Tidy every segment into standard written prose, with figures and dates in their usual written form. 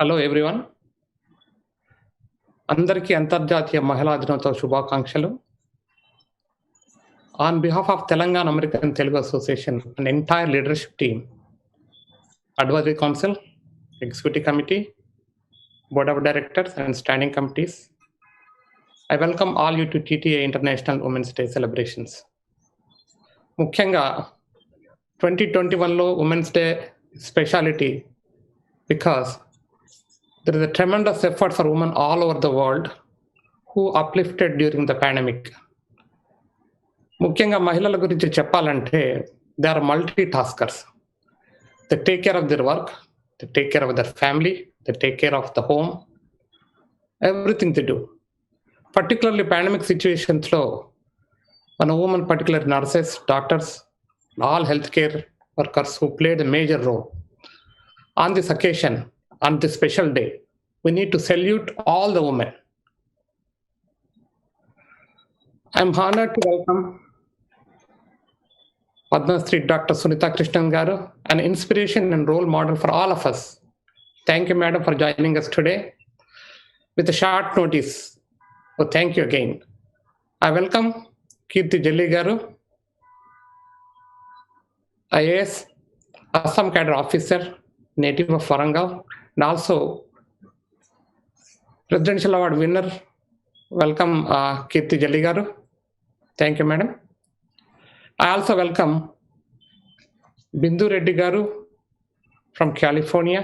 Hello everyone. అందరికీ అంతర్జాతీయ మహిళా దినోత్సవ శుభాకాంక్షలు. On behalf of Telangana American Telugu Association and entire leadership team, Advisory Council, Executive Committee, Board of Directors and Standing Committees, I welcome all you to TTA International Women's Day celebrations. ముఖ్యంగా 2021లో women's day speciality because there is a tremendous effort for women all over the world who uplifted during the pandemic. ముఖ్యంగా మహిళల గురించి చెప్పాలంటే they are multi taskers. They take care of their work, they take care of their family, they take care of the home, everything they do. Particularly pandemic సిచ్యువేషన్స్లో మన women, particular nurses, doctors, all health care workers who played a major role. On this occasion, on this special day, we need to salute all the women. I'm honored to welcome Padma Shri Dr. Sunita Krishnan Garu, an inspiration and role model for all of us. Thank you, madam, for joining us today with a short notice. So thank you again. I welcome Kirti Jelly Garu, IAS, Assam Cadre Officer, native of Warangal, and also Presidential Award winner. Welcome, Kirti Jelly Garu. Thank you, madam. I also welcome Bindu Reddy Garu from California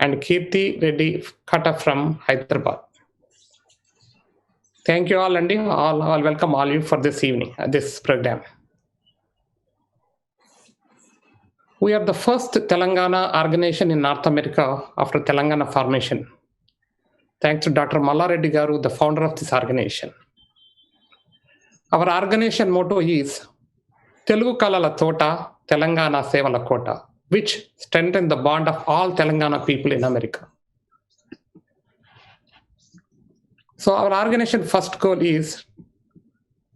and Kirti Reddy Kata from Hyderabad. Thank you all, and I'll welcome all you for this evening, this program. We are the first Telangana organization in North America after Telangana formation. Thanks to Dr. Malla Reddy Garu, the founder of this organization. Our organization motto is Telugu Kalala Tota, Telangana Sevala Kota, which strengthens the bond of all Telangana people in America. So our organization first goal is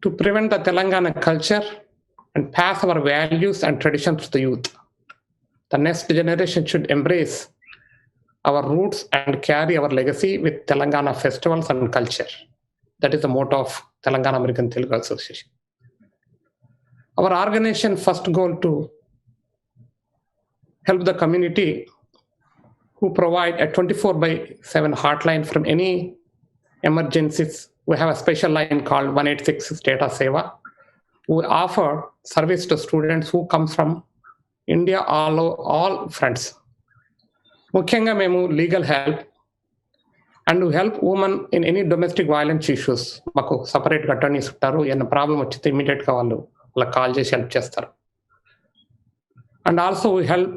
to prevent the Telangana culture and pass our values and traditions to the youth. The next generation should embrace our roots and carry our legacy with Telangana festivals and culture. That is the motto of Telangana American Telugu Association. Our organization first goal to help the community who provide a 24/7 hotline from any emergencies. We have a special line called 186 Data Seva. We offer service to students who come from India, all fronts. ముఖ్యంగా మేము legal help and help women in any domestic violence issues. మాకు సపరేట్గా అటర్నీస్ ఉంటారు. ఏమైనా problem వచ్చితే ఇమీడియట్గా వాళ్ళకి call చేసి help చేస్తారు. And also we help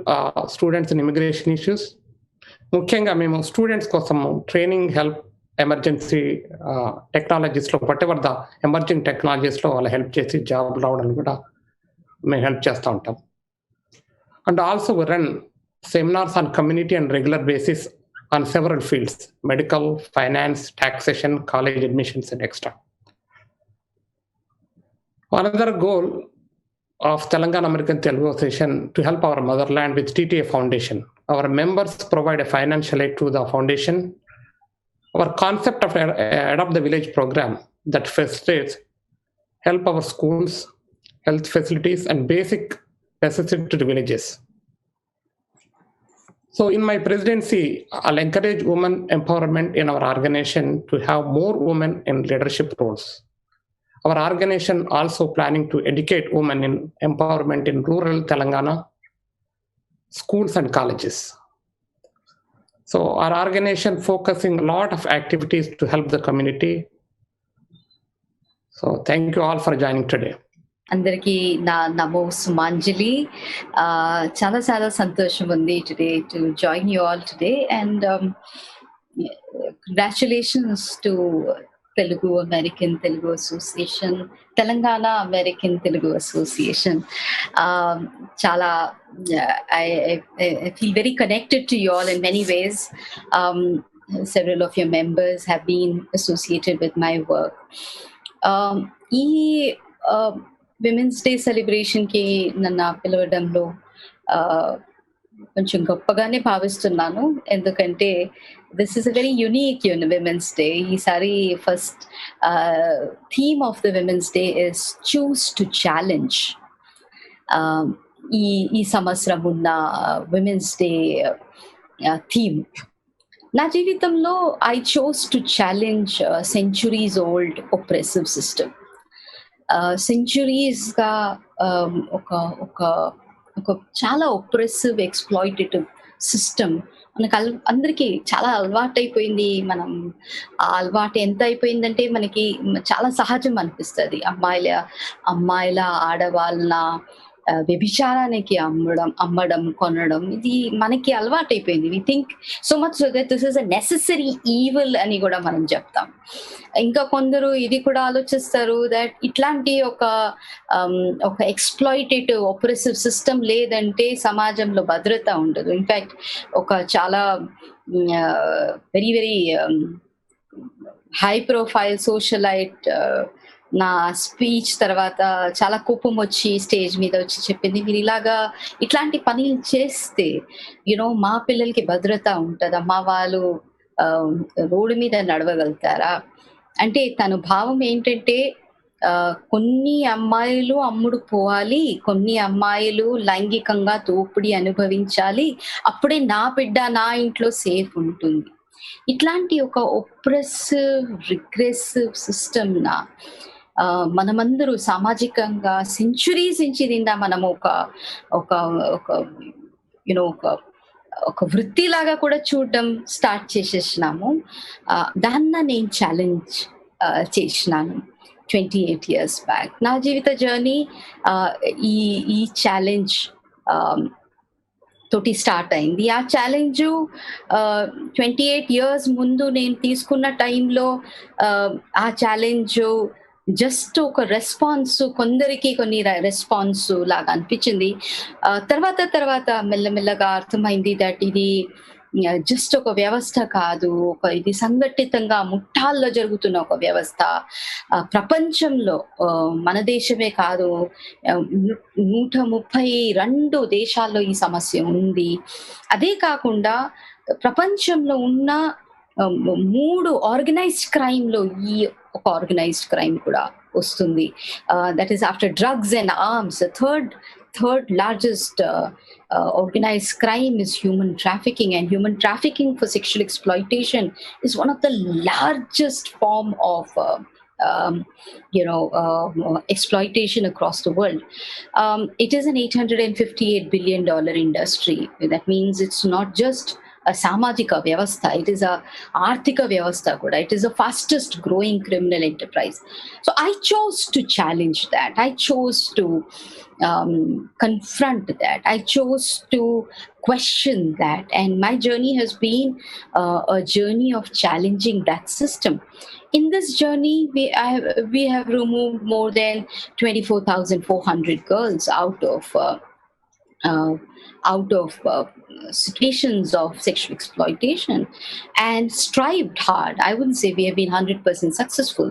students in immigration issues. ముఖ్యంగా మేము స్టూడెంట్స్ కోసం ట్రైనింగ్, హెల్ప్, ఎమర్జెన్సీ టెక్నాలజీస్లో వాటెవర్ ద ఎమర్జింగ్ టెక్నాలజీస్లో వాళ్ళు హెల్ప్ చేసి జాబ్ రావడానికి కూడా మేము హెల్ప్ చేస్తూ ఉంటాం. And also we run seminars on community and regular basis on several fields: medical, finance, taxation, college admissions, and extra. Another goal of Telangana American Telugu Association to help our motherland with TTA Foundation. Our members provide a financial aid to the foundation. Our concept of Adopt the Village program that facilitates help our schools, health facilities, and basic necessity to the villages. So in my presidency, I'll encourage women empowerment in our organization to have more women in leadership roles. Our organization also planning to educate women in empowerment in rural Telangana, schools and colleges. So our organization focusing a lot of activities to help the community. So thank you all for joining today. అందరికీ నా నమో సుమాంజలి. చాలా చాలా సంతోషం ఉంది today to join you all today and congratulations to Telugu American Telugu association, Telangana American Telugu association. చాలా I feel very connected to you all in many ways. Several of your members have been associated with my work. ఈ women's day సెలబ్రేషన్కి నన్ను పిలవడంలో కొంచెం గొప్పగానే భావిస్తున్నాను. ఎందుకంటే this is a very unique women's day. ఈసారి first theme of the women's day is choose to challenge. ఈ ఈ సంవత్సరం ఉన్న విమెన్స్ డే థీమ్. నా జీవితంలో I chose to challenge centuries old oppressive system. సెంచురీస్గా ఒక ఒక ఒక చాలా ఒప్రెసివ్ ఎక్స్‌ప్లాయిటేటివ్ సిస్టమ్ మనకు అందరికీ చాలా అలవాటైపోయింది. మనం ఆ అలవాటు ఎంత అయిపోయిందంటే మనకి చాలా సహజం అనిపిస్తది. అమ్మాయిల, ఆడవాళ్ళ వ్యభిచారానికి అమ్మడం, కొనడం ఇది మనకి అలవాటైపోయింది. We think so much so that this is a necessary evil అని కూడా మనం చెప్తాం. ఇంకా కొందరు ఇది కూడా ఆలోచిస్తారు దట్ ఇట్లాంటి ఒక ఎక్స్‌ప్లాయిటేటివ్ ఆపరెసివ్ సిస్టమ్ లేదంటే సమాజంలో భద్రత ఉండదు. ఇన్‌ఫాక్ట్ ఒక చాలా very very high profile socialite నా స్పీచ్ తర్వాత చాలా కోపం వచ్చి స్టేజ్ మీద వచ్చి చెప్పింది, మీరు ఇట్లాంటి పనులు చేస్తే మా పిల్లలకి భద్రత ఉంటుందమ్మా, వాళ్ళు రోడ్డు మీద నడవగలుగుతారా అంటే తన భావం ఏంటంటే కొన్ని అమ్మాయిలు అమ్ముడు పోవాలి, కొన్ని అమ్మాయిలు లైంగికంగా దోపిడీ అనుభవించాలి, అప్పుడే నా బిడ్డ నా ఇంట్లో సేఫ్ ఉంటుంది. ఇట్లాంటి ఒక ఒప్రెసివ్ రిగ్రెసివ్ సిస్టమ్ మనమందరూ సామాజికంగా సెంచురీస్ నుంచి నిండా మనము ఒక ఒక ఒక ఒక వృత్తిలాగా కూడా చూడడం స్టార్ట్ చేసేసినాము. దాన్ని నేను ఛాలెంజ్ చేసినాను 28 years బ్యాక్. నా జీవిత జర్నీ ఈ ఛాలెంజ్ తోటి స్టార్ట్ అయింది. ఆ ఛాలెంజ్ 28 years ముందు నేను తీసుకున్న టైంలో ఆ ఛాలెంజ్ జస్ట్ ఒక రెస్పాన్స్, కొందరికి కొన్ని రెస్పాన్స్ లాగా అనిపించింది. తర్వాత మెల్లమెల్లగా అర్థమైంది దట్ ఇది జస్ట్ ఒక వ్యవస్థ కాదు, ఇది సంఘటితంగా ముఠాల్లో జరుగుతున్న ఒక వ్యవస్థ. ప్రపంచంలో మన దేశమే కాదు 132 దేశాల్లో ఈ సమస్య ఉంది. అదే కాకుండా ప్రపంచంలో ఉన్న 3 ఆర్గనైజ్డ్ క్రైమ్ లో ఈ ఒక ఆర్గనైజ్డ్ క్రైమ్ కూడా వస్తుంది. That is after drugs and arms, third largest organized crime is human trafficking, and human trafficking for sexual exploitation is one of the largest form of exploitation across the world. It is an $858 billion industry. That means it's not just a samajika vyavastha, it is a arthika vyavastha kuda. It is the fastest growing criminal enterprise. So I chose to challenge that. I chose to confront that. I chose to question that, and my journey has been a journey of challenging that system. In this journey, we have removed more than 24,400 girls out of situations of sexual exploitation, and strived hard. I wouldn't say we have been 100% successful,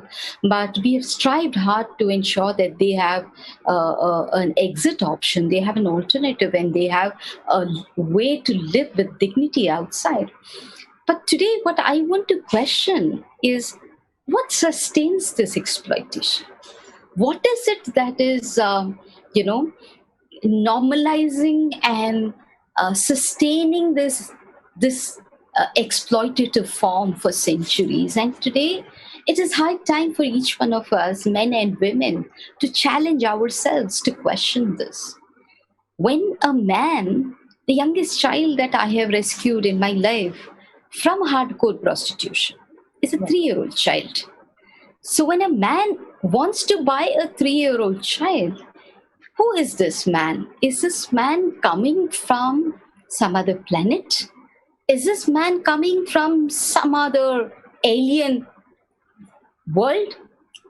but we have strived hard to ensure that they have an exit option, they have an alternative, and they have a way to live with dignity outside. But today, what I want to question is, what sustains this exploitation? What is it that is, normalizing and sustaining this exploitative form for centuries? And today it is high time for each one of us, men and women, to challenge ourselves to question this. When a man, the youngest child that I have rescued in my life from hardcore prostitution, is a 3-year-old child. So when a man wants to buy a 3-year-old child, who is this man? Is this man coming from some other planet? Is this man coming from some other alien world?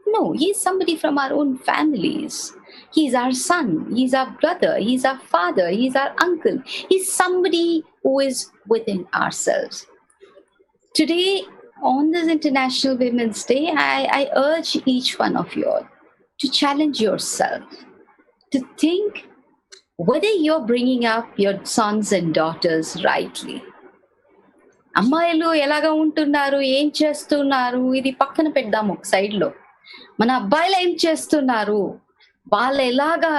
No, he's somebody from our own families. He's our son, he's our brother, he's our father, he's our uncle. He's somebody who is within ourselves. Today, on this International Women's Day, I urge each one of you all to challenge yourself, to think, whether you're bringing up your sons and daughters rightly. అమ్మాయిలు ఎలాగా ఉంటున్నారు, ఏం చేస్తున్నారు, ఇది పక్కన పెడదాం ఒక సైడ్లో. మన అబ్బాయిలు ఏం చేస్తున్నారు, వాళ్ళు ఎలాగా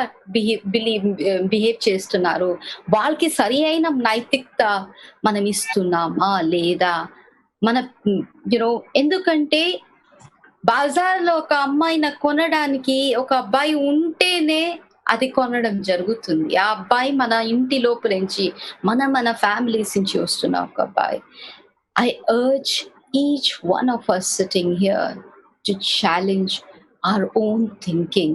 బిహేవ్ చేస్తున్నారు, వాళ్ళకి సరి అయిన నైతికత మనం ఇస్తున్నామా లేదా మన ఎందుకంటే బజార్లో ఒక అమ్మాయిని కొనడానికి ఒక అబ్బాయి ఉంటేనే అది కొనడం జరుగుతుంది. ఆ అబ్బాయి మన ఇంటి లోపల నుంచి మన ఫ్యామిలీస్ నుంచి వస్తున్న ఒక అబ్బాయి. I urge each one of us sitting here to challenge our own thinking,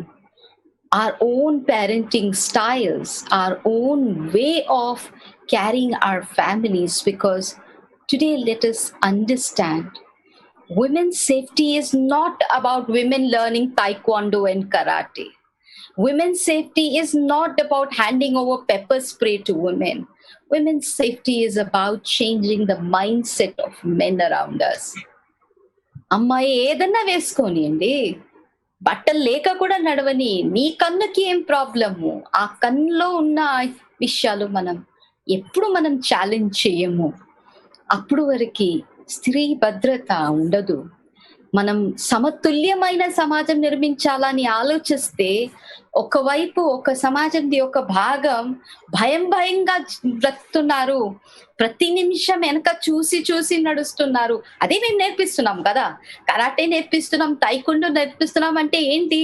our own parenting styles, our own way of carrying our families, because today let us understand women's safety is not about women learning taekwondo and karate. Women's safety is not about handing over pepper spray to women. Women's safety is about changing the mindset of men around us. అమ్మాయి ఏదన్నా వేసుకోనియండి, బట్టలు లేక కూడా నడవని, నీ కన్నుకి ఏం problem, ఆ కన్నులో ఉన్న విషయాలు మనం ఛాలెంజ్ చేయము, అప్పుడు వరకు స్త్రీ భద్రత ఉండదు. మనం సమతుల్యమైన సమాజం నిర్మించాలని ఆలోచిస్తే ఒకవైపు ఒక సమాజంది ఒక భాగం భయంగా బ్రతుకుతున్నారు, ప్రతి నిమిషం వెనక చూసి నడుస్తున్నారు. అదే మేము నేర్పిస్తున్నాం కదా, కరాటే నేర్పిస్తున్నాం, తైకుండో నేర్పిస్తున్నాం. అంటే ఏంటి,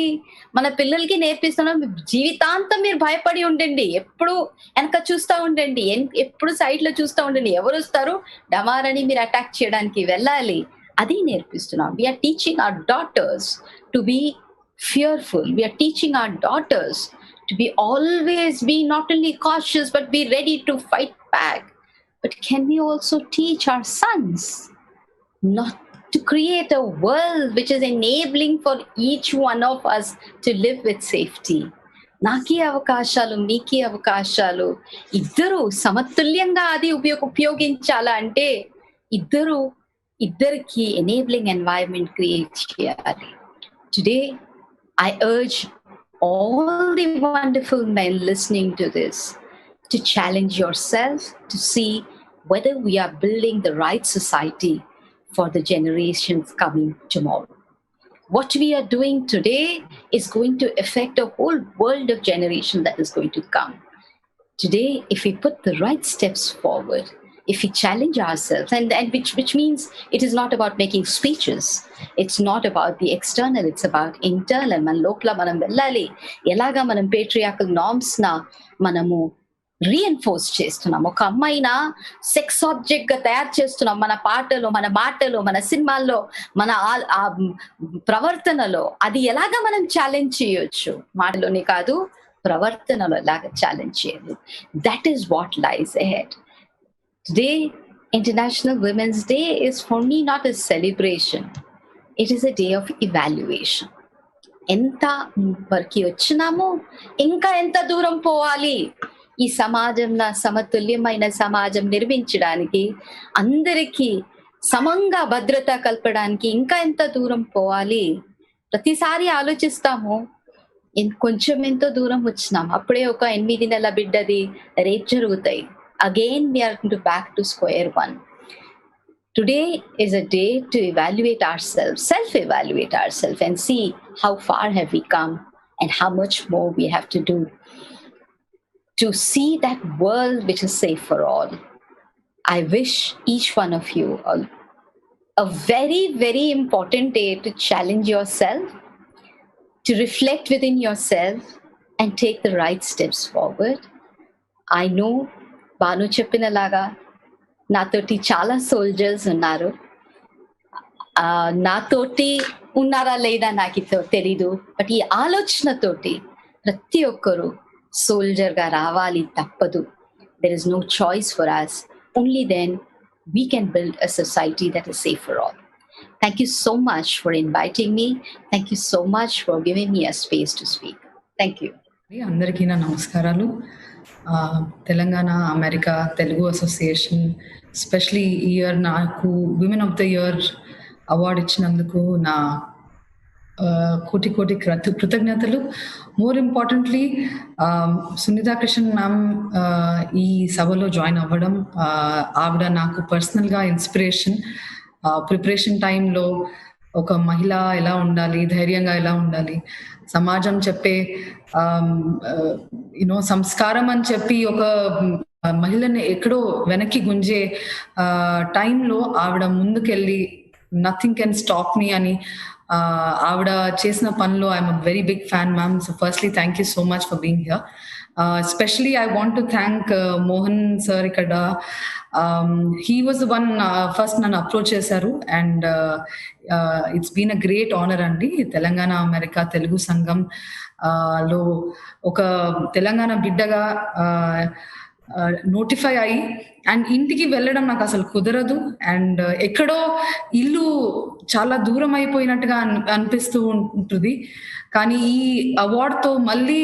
మన పిల్లలకి నేర్పిస్తున్నాం జీవితాంతం మీరు భయపడి ఉండండి, ఎప్పుడు వెనక చూస్తూ ఉండండి, ఎప్పుడు సైడ్ లో చూస్తూ ఉండండి, ఎవరు వస్తారు డమారని మీరు అటాక్ చేయడానికి వెళ్ళాలి. అది నేర్పిస్తున్నాం. We are teaching our daughters to be fearful. We are teaching our daughters to be always be not only cautious but be ready to fight back. But can we also teach our sons not to create a world which is enabling for each one of us to live with safety? నాకీ అవకాశాలు, నీకీ అవకాశాలు, ఇద్దరు సమతుల్యంగా అది ఉపయోగించాలా అంటే ఇద్దరికి enabling environment create చేయాలి. Today, I urge all the wonderful men listening to this to challenge yourself to see whether we are building the right society for the generations coming tomorrow. What we are doing today is going to affect a whole world of generation that is going to come. Today, if we put the right steps forward, if we challenge ourselves, and which means it is not about making speeches, it's not about the external, it's about internal. మన లోపల మనం వెళ్ళాలి. ఎలాగా మనం patriarchal norms నా మనము reinforce చేస్తున్నాం, ఒక అమ్మాయిన సెక్స్ ఆబ్జెక్ట్ గా తయారు చేస్తున్నాం మన పాటలో, మన మాటలో, మన సినిమాల్లో, మన ప్రవర్తనలో. అది ఎలాగా మనం ఛాలెంజ్ చేయొచ్చు, మాటలోనే కాదు ప్రవర్తనలో ఎలాగా ఛాలెంజ్ చేయాలి. That is what lies ahead. Today, International Women's Day is for me not a celebration. It is a day of evaluation. ఎంత వరకు వచ్చినామో, ఇంకా ఎంత దూరం పోవాలి, ఈ సమాజంలో సమతుల్యమైన సమాజం నిర్మించడానికి, అందరికీ సమంగా భద్రత కల్పడానికి ఇంకా ఎంత దూరం పోవాలి. ప్రతిసారి ఆలోచిస్తాము కొంచెం ఎంతో దూరం వచ్చినాం, అప్పుడే ఒక 8 నెలల బిడ్డది రేప్ జరుగుతాయి. Again, we are going to back to square one. Today is a day to evaluate ourselves, self-evaluate ourselves, and see how far have we come and how much more we have to do to see that world which is safe for all. I wish each one of you a very, very important day to challenge yourself, to reflect within yourself and take the right steps forward. I know బాను చెప్పినలాగా నాతోటి చాలా soldiers ఉన్నారు, నాతోటి ఉన్నారా లేదా నాకు తెలీదు, బట్ ఈ ఆలోచనతోటి ప్రతి ఒక్కరు సోల్జర్గా రావాలి, తప్పదు. There is no choice for us. Only then we can build a society that is safe for all. Thank you so much for inviting me. Thank you so much for giving me a space to speak. Thank you. అందరికీ నా నమస్కారాలు. Telangana America Telugu association especially ఈ year నాకు women of the year award ఇచ్చినందుకు నా కోటి కోటి కృతజ్ఞతలు. More importantly Sunitha Krishnan ma'am ఈ సభలో జాయిన్ అవ్వడం, ఆవిడ నాకు పర్సనల్గా ఇన్స్పిరేషన్. ప్రిపరేషన్ టైంలో ఒక మహిళ ఎలా ఉండాలి, ధైర్యంగా ఎలా ఉండాలి, సమాజం చెప్పే సంస్కారం అని చెప్పి ఒక మహిళని ఎక్కడో వెనక్కి గుంజే టైంలో ఆవిడ ముందుకెళ్ళి నథింగ్ కెన్ స్టాప్ మీ అని ఆవిడ చేసిన పనిలో I'm a very big fan ma'am. So firstly thank you so much for being here. Especially I want to thank Mohan sir ikkada. He was the one first nanu approach chesaru, and it's been a great honor andi. Telangana America Telugu Sangam lo oka Telangana biddaga notify అయ్యి and ఇంటికి వెళ్ళడం నాకు అసలు కుదరదు. And ఎక్కడో ఇల్లు చాలా దూరం అయిపోయినట్టుగా అనిపిస్తూ ఉంటుంది. కానీ ఈ అవార్డ్తో మళ్ళీ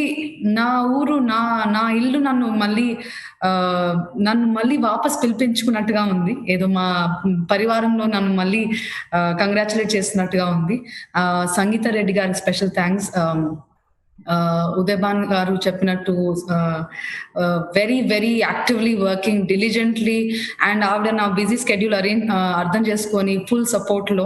నా ఊరు, నా ఇల్లు నన్ను మళ్ళీ వాపస్ పిలిపించుకున్నట్టుగా ఉంది. ఏదో మా పరివారంలో నన్ను మళ్ళీ కంగ్రాచులేట్ చేస్తున్నట్టుగా ఉంది. సంగీత రెడ్డి గారికి స్పెషల్ థ్యాంక్స్. ఉదయభాన్ గారు చెప్పినట్టు very very actively working diligently, and ఆవిడ నా బిజీ స్కెడ్యూల్ అర్థం చేసుకొని ఫుల్ సపోర్ట్ లో.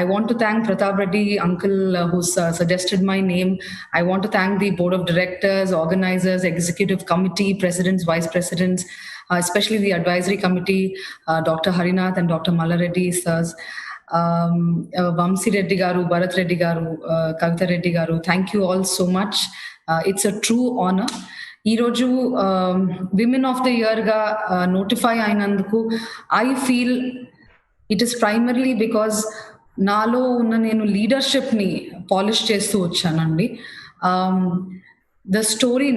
I want to thank Pratap Reddy uncle who suggested my name. I want to thank the board of directors, organisers, executive committee, presidents, vice presidents, especially the advisory committee, Dr. Harinath and Dr. Mallareddy sirs. Vamsi Reddy garu, Bharat Reddy garu, Kavita Reddy garu, thank you all so much. It's a true honor. Ee roju Women of the Year ga notify ayinanduku I feel it is primarily because nalo unna nenu leadership ni polish chestu vachanandi. The story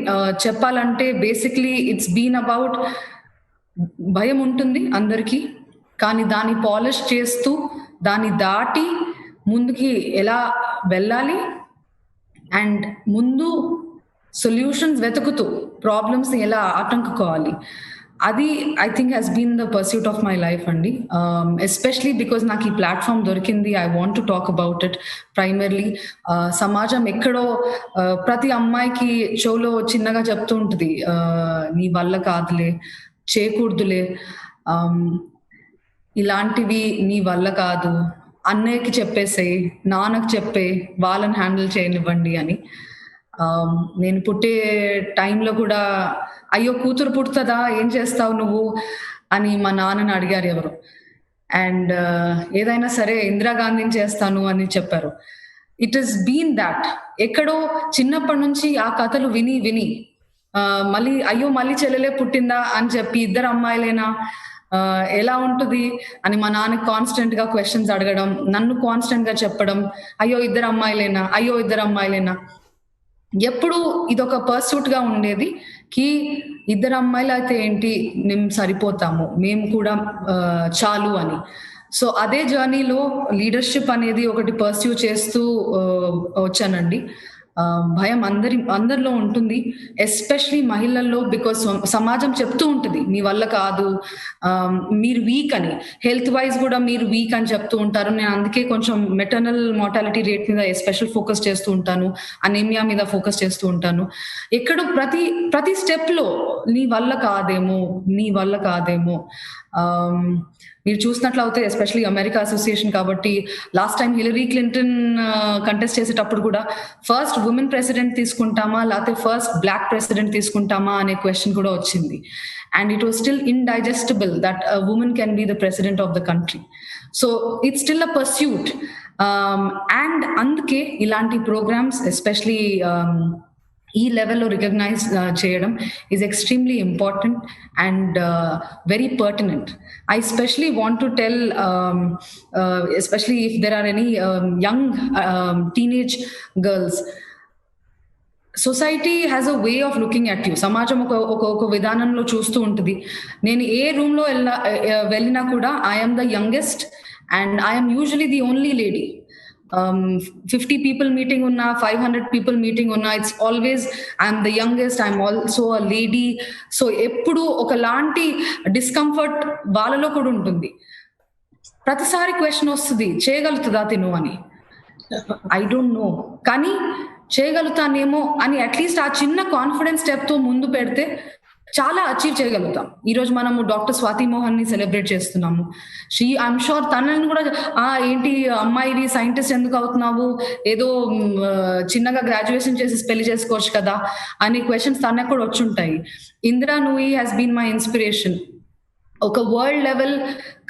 cheppalante basically it's been about భయం ఉంటుంది అందరికీ, కానీ దాన్ని polish చేస్తూ దాన్ని దాటి ముందుకి ఎలా వెళ్ళాలి అండ్ ముందు సొల్యూషన్స్ వెతుకుతూ ప్రాబ్లమ్స్ ఎలా ఆటంకుకోవాలి, అది I think has been the pursuit of my life అండి. ఎస్పెషలీ బికాజ్ నాకు ఈ ప్లాట్ఫామ్ దొరికింది. I want to talk about it. Primarily సమాజం ఎక్కడో ప్రతి అమ్మాయికి షోలో చిన్నగా చెప్తూ ఉంటుంది, నీ వల్ల కాదులే, చేయకూడదులే, ఇలాంటివి నీ వల్ల కాదు, అన్నయ్యకి చెప్పేసేయి, నాన్నకి చెప్పే, వాళ్ళని హ్యాండిల్ చేయనివ్వండి అని. నేను పుట్టే టైంలో కూడా అయ్యో కూతురు పుడుతుందా, ఏం చేస్తావు నువ్వు అని మా నాన్నని అడిగారు ఎవరు. అండ్ ఏదైనా సరే ఇందిరాగాంధీని చేస్తాను అని చెప్పారు. ఇట్ ఈస్ బీన్ దాట్ ఎక్కడో చిన్నప్పటి నుంచి ఆ కథలు విని విని మళ్ళీ అయ్యో మళ్ళీ చెల్లెలే పుట్టిందా అని చెప్పి ఇద్దరు అమ్మాయిలేనా, ఎలా ఉంటుంది అని మా నాన్న కాన్స్టెంట్ గా క్వశ్చన్స్ అడగడం, నన్ను కాన్స్టెంట్ గా చెప్పడం, అయ్యో ఇద్దరు అమ్మాయిలేనా. ఎప్పుడు ఇదొక పర్సూట్ గా ఉండేది కి ఇద్దరు అమ్మాయిలు అయితే ఏంటి, మేము సరిపోతాము, మేము కూడా చాలు అని. సో అదే జర్నీలో లీడర్షిప్ అనేది ఒకటి పర్స్యూ చేస్తూ వచ్చానండి. భయం అందరిలో ఉంటుంది, ఎస్పెషలీ మహిళల్లో, బికాస్ సమాజం చెప్తూ ఉంటుంది మీ వల్ల కాదు, మీరు వీక్ అని, హెల్త్ వైజ్ కూడా మీరు వీక్ అని చెప్తూ ఉంటారు. నేను అందుకే కొంచెం మెటర్నల్ మార్టాలిటీ రేట్ మీద ఎస్పెషల్ ఫోకస్ చేస్తూ ఉంటాను, అనీమియా మీద ఫోకస్ చేస్తూ ఉంటాను. ఎక్కడ ప్రతి స్టెప్ లో నీ వల్ల కాదేమో. మీరు చూసినట్లయితే ఎస్పెషలీ అమెరికా అసోసియేషన్ కాబట్టి last time Hillary Clinton contest చేసేటప్పుడు కూడా ఫస్ట్ ఉమెన్ ప్రెసిడెంట్ తీసుకుంటామా లేకపోతే ఫస్ట్ బ్లాక్ ప్రెసిడెంట్ తీసుకుంటామా అనే క్వశ్చన్ కూడా వచ్చింది. And it was still indigestible that a woman can be the president of the country. So it's still a pursuit. And అందుకే ఇలాంటి programmes especially ఈ లెవెల్లో రికగ్నైజ్ చేయడం is extremely important and very pertinent. I especially want to tell, especially if there are any young teenage girls, society has a way of looking at you. సమాజం ఒక విధానంలో చూస్తూ ఉంటుంది. నేను ఏ రూమ్ లో వెళ్ళినా కూడా I am the youngest and I am usually the only lady. 50 people meeting unna, 500 people meeting unna, it's always I'm the youngest, I'm also a lady. So eppudu oka lanti discomfort వాళ్ళలో కూడా ఉంటుంది. ప్రతిసారి question వస్తుంది, చేయగలుగుతుందా తిను అని. I don't know, కానీ చేయగలుగుతానేమో అని at least ఆ చిన్న కాన్ఫిడెన్స్ స్టెప్ తో ముందు పెడితే చాలా అచీవ్ చేయగలుగుతాం. ఈ రోజు మనము డాక్టర్ స్వాతి మోహన్ ని సెలబ్రేట్ చేస్తున్నాము. ఐఎమ్ షూర్ తనని కూడా ఏంటి అమ్మాయివి సైంటిస్ట్ ఎందుకు అవుతున్నావు, ఏదో చిన్నగా గ్రాడ్యుయేషన్ చేసి పెళ్లి చేసుకోవచ్చు కదా అనే క్వశ్చన్స్ తనకు కూడా వచ్చి ఉంటాయి. Indira Nooyi has been my inspiration. ఒక వరల్డ్ లెవెల్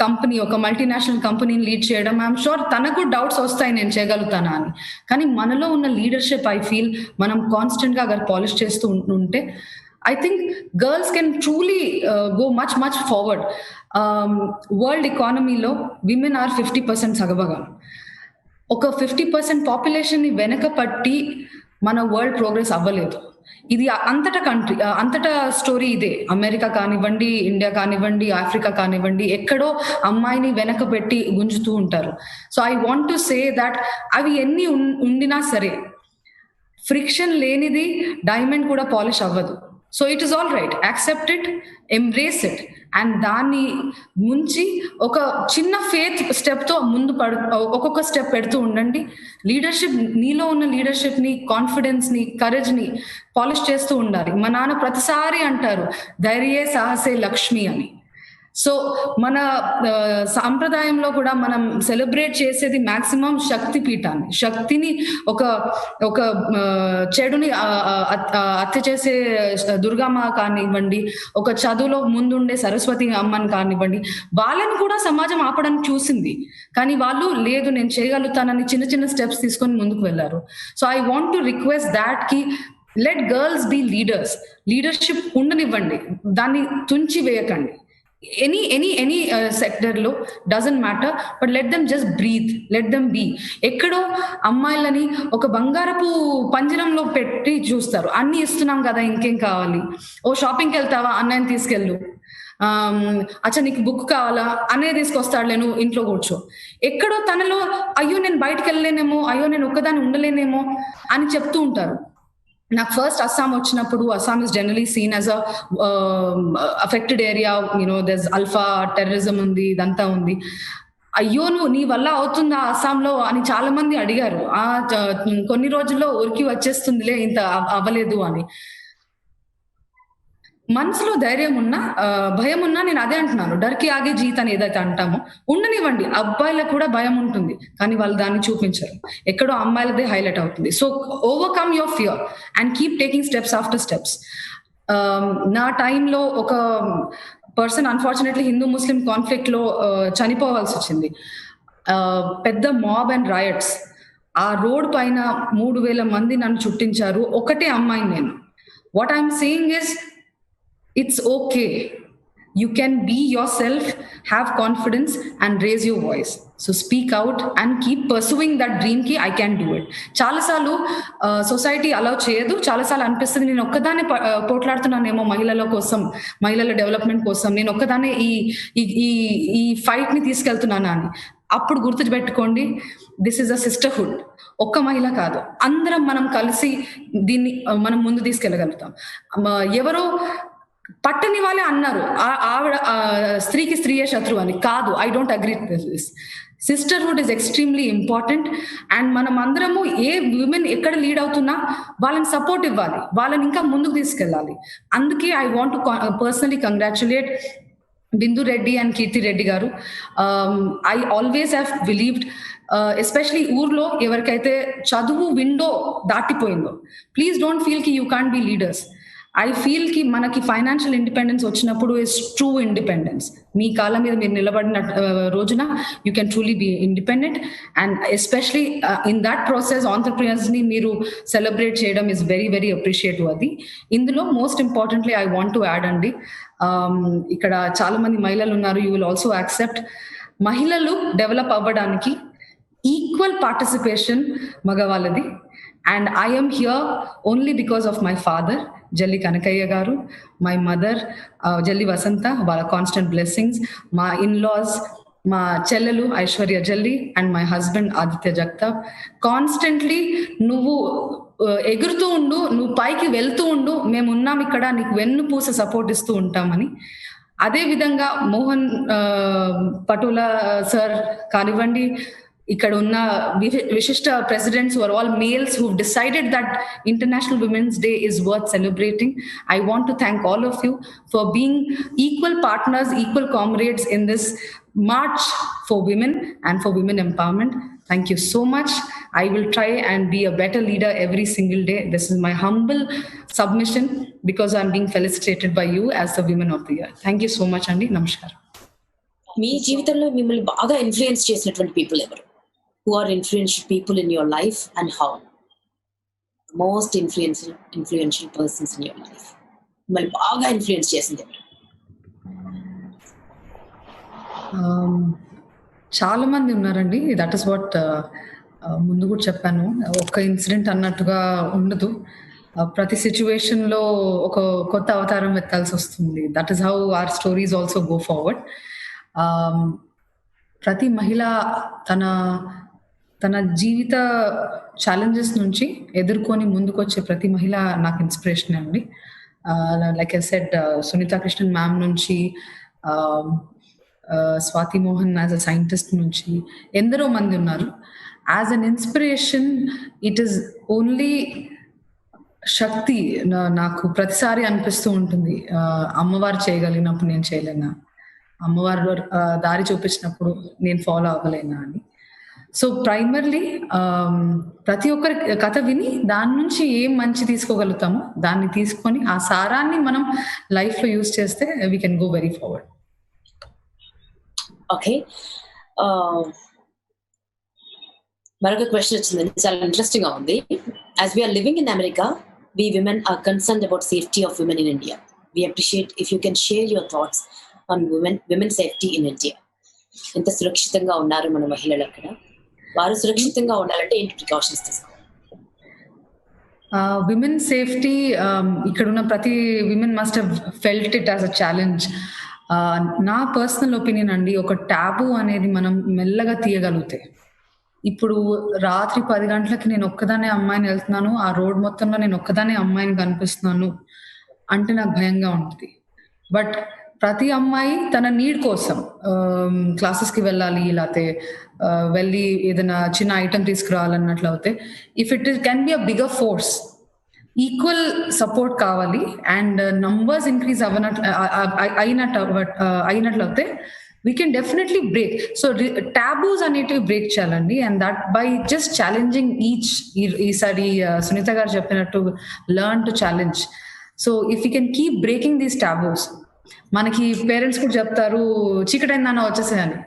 కంపెనీ, ఒక మల్టీనేషనల్ కంపెనీని లీడ్ చేయడం, ఐఎమ్ షూర్ తనకు డౌట్స్ వస్తాయి నేను చేయగలుగుతానా అని. కానీ మనలో ఉన్న లీడర్షిప్ ఐ ఫీల్ మనం కాన్స్టెంట్ గా అगर పాలిష్ చేస్తూ ఉంటే I think girls can truly go much forward. World economy lo women are 50% sagabagam. Oka 50% population ni venaka patti mana world progress avvaledu. ఇది అంతటా కంట్రీ అంతటా స్టోరీ ఇదే. అమెరికా కానివ్వండి, India కానివ్వండి, ఆఫ్రికా కానివ్వండి, ఎక్కడో అమ్మాయిని వెనక పెట్టి గుంజుతూ ఉంటారు. So I want to say that అవి ఎన్ని ఉండినా సరే ఫ్రిక్షన్ లేనిది డైమండ్ కూడా పాలిష్ అవ్వదు. So it is all right, accept it, embrace it, and దాన్ని ముంచి ఒక చిన్న ఫేత్ స్టెప్ తో ముందు ఒక్కొక్క స్టెప్ పెడుతూ ఉండండి. లీడర్షిప్, నీలో ఉన్న లీడర్షిప్ ని, కాన్ఫిడెన్స్ ని, కరేజ్ ని పాలిష్ చేస్తూ ఉండాలి. మా నాన్న ప్రతిసారి అంటారు ధైర్యే సాహసే లక్ష్మి అని. సో మన సాంప్రదాయంలో కూడా మనం సెలబ్రేట్ చేసేది మాక్సిమం శక్తి పీఠాన్ని, శక్తిని, ఒక చెడుని హత్య చేసే దుర్గామ్మ కానివ్వండి, ఒక చదువులో ముందుండే సరస్వతి అమ్మని కానివ్వండి, వాళ్ళని కూడా సమాజం ఆపడానికి చూసింది. కానీ వాళ్ళు లేదు నేను చేయగలుగుతానని చిన్న చిన్న స్టెప్స్ తీసుకొని ముందుకు వెళ్ళారు. So I want to request that కి let girls be leaders. Leadership ఉండనివ్వండి, దాన్ని తుంచి వేయకండి. any sector లో doesn't matter, but let them just breathe, let them be. ఎక్కడో అమ్మాయిలని ఒక బంగారపు పంజరంలో పెట్టి చూస్తారు. అన్ని ఇస్తున్నాం కదా ఇంకేం కావాలి, ఓ షాపింగ్కి వెళ్తావా అన్నయ్యని తీసుకెళ్ళు, అచ్చా నీకు బుక్ కావాలా అనే తీసుకొస్తాడులే నువ్వు ఇంట్లో కూర్చో. ఎక్కడో తనలో అయ్యో నేను బయటకు వెళ్ళలేనేమో, అయ్యో నేను ఒక్కదాన్ని ఉండలేనేమో అని చెప్తూ ఉంటారు. నాకు ఫస్ట్ అస్సాం వచ్చినప్పుడు, Assam is generally seen as affected area, there's ULFA terrorism ఉంది, ఇదంతా ఉంది. అయ్యో నువ్వు నీ వల్ల అవుతుందా అస్సాంలో అని చాలా మంది అడిగారు. కొన్ని రోజుల్లో ఉరికి వచ్చేస్తుందిలే ఇంత అవ్వలేదు అని. మనసులో ధైర్యం ఉన్నా, భయం ఉన్నా, నేను అదే అంటున్నాను, డర్కి ఆగే జీత్ అని ఏదైతే అంటామో ఉండనివ్వండి. అబ్బాయిలకు కూడా భయం ఉంటుంది, కానీ వాళ్ళు దాన్ని చూపించరు. ఎక్కడో అమ్మాయిలదే హైలైట్ అవుతుంది. So overcome your fear and keep taking steps after steps. నా టైంలో ఒక పర్సన్ అన్ఫార్చునేట్లీ హిందూ ముస్లిం కాన్ఫ్లిక్ట్ లో చనిపోవాల్సి వచ్చింది. పెద్ద మాబ్ అండ్ రాయట్స్, ఆ రోడ్ పైన 3,000 మంది నన్ను చుట్టించారు, ఒకటే అమ్మాయిని నేను. What I'm saying is it's okay, you can be yourself, have confidence and raise your voice. So speak out and keep pursuing that dream ki I can do it. చాలా సార్లు society allow చేయదు, చాలా సార్లు అనిపిస్తుంది నేను ఒక్కదాన్ని పోట్లాడుతున్నానేమో మహిళల కోసం, మహిళల డెవలప్మెంట్ కోసం, నేను ఒక్కదాన్ని ఈ ఫైట్ ని తీసుకెళ్తున్నానా అని. అప్పుడు గుర్తుపెట్టుకోండి, దిస్ ఇస్ అ సిస్టర్హుడ్. ఒక్క మహిళ కాదు, అందరం మనం కలిసి దీన్ని మనం ముందు తీసుకెళ్ళగలుగుతాం. ఎవరో పట్టని వాళ్ళే అన్నారు ఆవిడ స్త్రీకి స్త్రీయే శత్రువు అని. కాదు, I don't agree with this. Sisterhood is extremely important. And మనం అందరము ఏ విమెన్ ఎక్కడ లీడ్ అవుతున్నా వాళ్ళని సపోర్ట్ ఇవ్వాలి, వాళ్ళని ఇంకా ముందుకు తీసుకెళ్ళాలి. అందుకే I want to personally congratulate Bindu Reddy and Keerthi Reddy garu. I always have believed, especially ఊర్లో ఎవరికైతే చదువు విండో దాటిపోయిందో, ప్లీజ్ డోంట్ ఫీల్ కి you can't be leaders. I feel కి మనకి ఫైనాన్షియల్ ఇండిపెండెన్స్ వచ్చినప్పుడు ఇస్ ట్రూ ఇండిపెండెన్స్. మీ కాళ్ళ మీద మీరు నిలబడిన రోజున you can truly be independent. And especially in that process entrepreneurs ని మీరు సెలబ్రేట్ చేయడం ఇస్ వెరీ వెరీ అప్రిషియేటివ్. అది ఇందులో most importantly I want to add అండి, ఇక్కడ చాలా మంది మహిళలు ఉన్నారు, యూ విల్ ఆల్సో యాక్సెప్ట్, మహిళలు డెవలప్ అవ్వడానికి ఈక్వల్ పార్టిసిపేషన్ మగవాళ్ళది. And I am here only because of my father, Jalli Kanakayya garu, my mother, Jalli Vasanta, వాళ్ళ constant blessings, my in-laws, మా చెల్లెలు ఐశ్వర్య జల్లి and my husband Aditya Jagtap. Constantly నువ్వు ఎగురుతూ ఉండు, నువ్వు పైకి వెళ్తూ ఉండు, మేము ఉన్నాం ఇక్కడ, నీకు వెన్ను పూస సపోర్ట్ ఇస్తూ ఉంటామని. అదే విధంగా మోహన్ పటోలా సార్ కానివ్వండి, ఇక్కడ ఉన్న విశిష్ట presidents who are all males who've decided that International Women's Day is worth celebrating. I want to thank all of you for being equal partners, equal comrades in this march for women and for women empowerment. Thank you so much. I will try and be a better leader every single day. This is my humble submission because I'm being felicitated by you as the Women of the Year. Thank you so much, Andi. Namaskar. మీ జీవితంలో మిమ్మల్ని బాగా influence చేసినటువంటి people ఎవరు? Who are influential people in your life and how? Most influential persons in your life. మిమ్మల్ని బాగా influence చేసింది ఎవరు? చాలా మంది ఉన్నారండి. దట్ ఇస్ వాట్ ముందు కూడా చెప్పాను. ఒక్క ఇన్సిడెంట్ అన్నట్టుగా ఉండదు. ప్రతి సిచ్యువేషన్లో ఒక కొత్త అవతారం ఎత్తాల్సి వస్తుంది. That is how our stories also go forward. ప్రతి మహిళ తన జీవిత ఛాలెంజెస్ నుంచి ఎదుర్కొని ముందుకొచ్చే ప్రతి మహిళ నాకు ఇన్స్పిరేషన్ అండి. Like I said, Sunitha Krishnan ma'am నుంచి, Swathi Mohan as a scientist నుంచి ఎందరో మంది ఉన్నారు. As an inspiration it is only shakti. నాకు ప్రతిసారి అనిపిస్తూ ఉంటుంది, అమ్మవారు చేయగలిగినప్పుడు నేను చేయలేనా, అమ్మవారు దారి చూపించినప్పుడు నేను ఫాలో అవ్వలేనా అని. సో ప్రైమర్లీ ప్రతి ఒక్కరి కథ విని దాని నుంచి ఏం మంచి తీసుకోగలుగుతామో దాన్ని తీసుకొని ఆ సారాన్ని మనం లైఫ్ లో యూజ్ చేస్తే we can go very forward. Okay, మరొక క్వశ్చన్ వచ్చిందండి, చాలా ఇంట్రెస్టింగ్ గా ఉంది. As we are living in America, we women are concerned about safety of women in India. We appreciate if you can share your thoughts on women safety in India. ఎంత సురక్షితంగా ఉన్నారు మన మహిళలు అక్కడ? వారు సురక్షితంగా ఉండాలంటే ఏంటి ప్రికాషన్స్ తీసుకోవాలి? విమెన్ సేఫ్టీ, ఇక్కడ ఉన్న ప్రతి women must have felt it as a challenge. నా పర్సనల్ ఒపీనియన్ అండి, ఒక ట్యాబు అనేది మనం మెల్లగా తీయగలిగితే, ఇప్పుడు రాత్రి 10 గంటలకి నేను ఒక్కదానే అమ్మాయిని వెళ్తున్నాను, ఆ రోడ్ మొత్తంలో నేను ఒక్కదానే అమ్మాయిని కనిపిస్తున్నాను అంటే నాకు భయంగా ఉంటుంది. బట్ ప్రతి అమ్మాయి తన నీడ్ కోసం క్లాసెస్కి వెళ్ళాలి, లేకపోతే వెళ్ళి ఏదైనా చిన్న ఐటమ్ తీసుకురావాలన్నట్లు అవుతే, if it can be a bigger force, equal support కావాలి అండ్ నంబర్స్ ఇంక్రీజ్ అయినట్లు అయితే we can definitely break. So taboos అనేటివి బ్రేక్ చేయాలండి. And that by just challenging ఈసారి సునీత గారు చెప్పినట్టు learn to challenge. So if you can keep breaking these taboos, మనకి parents కూడా చెప్తారు చీకటైందన్న వచ్చేసేయని.